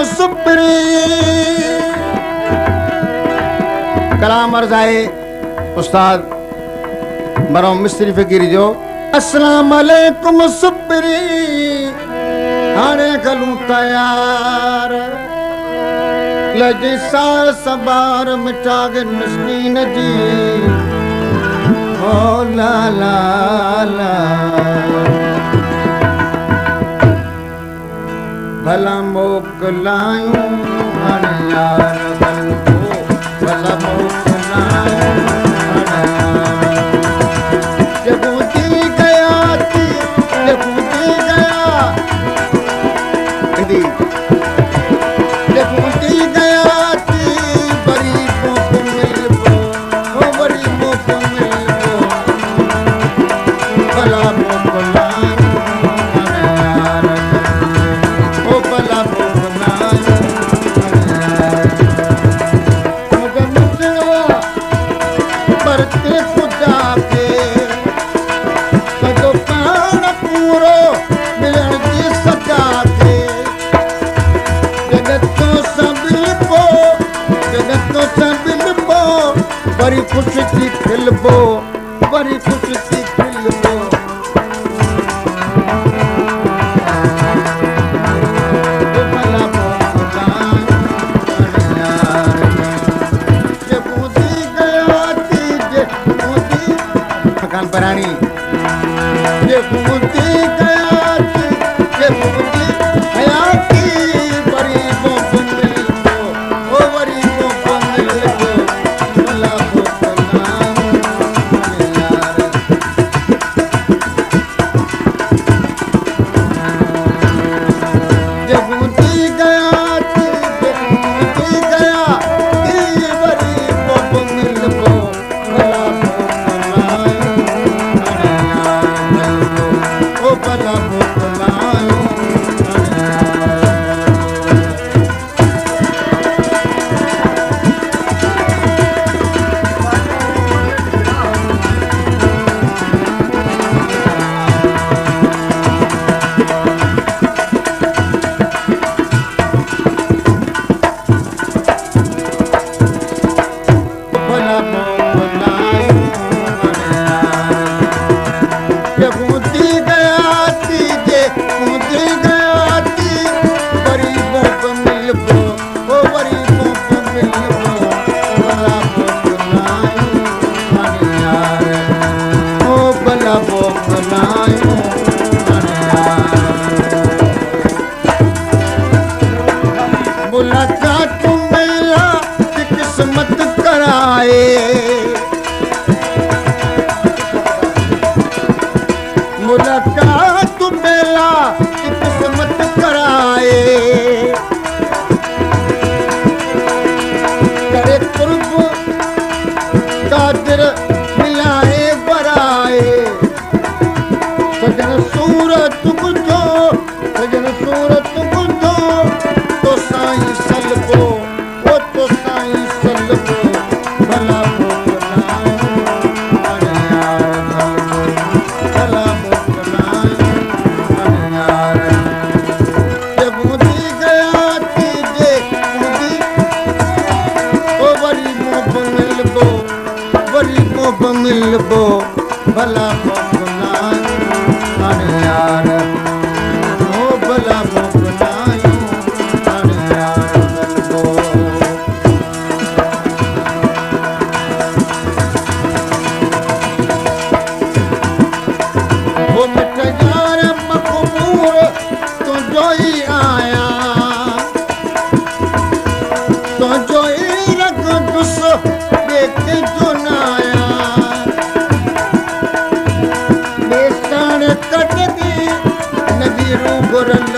सुपरी कलाम अर्ज़ आहे उस्ताद मरहूम मिस्त्री फ़कीर जो। अस्सलाम अलैकुम सुपरी हाणे गलूं तयार लजे साल सबार मिटागन मिस्कीन जी ओ ला ला ला भला मोकलायूं हाणे यार गलूं भला मोकलायूं जब दी गया थी जब दी गया दी जब दी गया थी बड़ी मोक मिलबो ओ बड़ी मोक मिलबो भला मोकलायूं हाणे यार ओ भला मोकलायूं परते खुदा के कदो पाण पूरो मिलण जी सजा के जगत तो सब लिपो बड़ी खुशी थी खिलबो बड़ी खुशी थी खिलबो भला मोकलायूं जे बूंदी गया थी जे बूंदी मकान परानी जे बूंदी गया थी जे बूंदी गया थी बड़ी मोक मिलबो ओ बड़ी मोक मिलबो भला मोकलायूं यार जे बूंदी गया थी जे बूंदी गया थी बड़ी मोक मिलबो भला मोकलायूं ओ भला मोकलायूं भला मोकलायूं जे बूंदी गया थी जे बूंदी गया थी बड़ी मोक मिलबो ओ बड़ी मोक मिलबो भला मोकलायूं हाणे यार ओ भला मोकलायूं हाणे यार मुलाकात मेला की किस्मत कराए मुलाकात मेला की किस्मत कराए करे कुर्ब कादिर मिलाए बराए सजन सूरत गुजो सजन सूरत गुजो तो साईं सलबो ओ तो साईं सलबो भला मोकलायूं हाणे यार भला मोकलायूं हाणे यार जे बूंदी गया थी जे बूंदी ओ बड़ी मोक मिलबो बड़ी मोक मिलबो भला मोकलायूं हाणे यार ओ भला मोकलायूं हाणे यार गलबो ओ मिठ यार मक़बूल तुंहिंजो ई आहियां तुंहिंजो ई रखंदुसि ॿिए कंहिंजो न आहियां बेसण कटंदी नदी रूबरल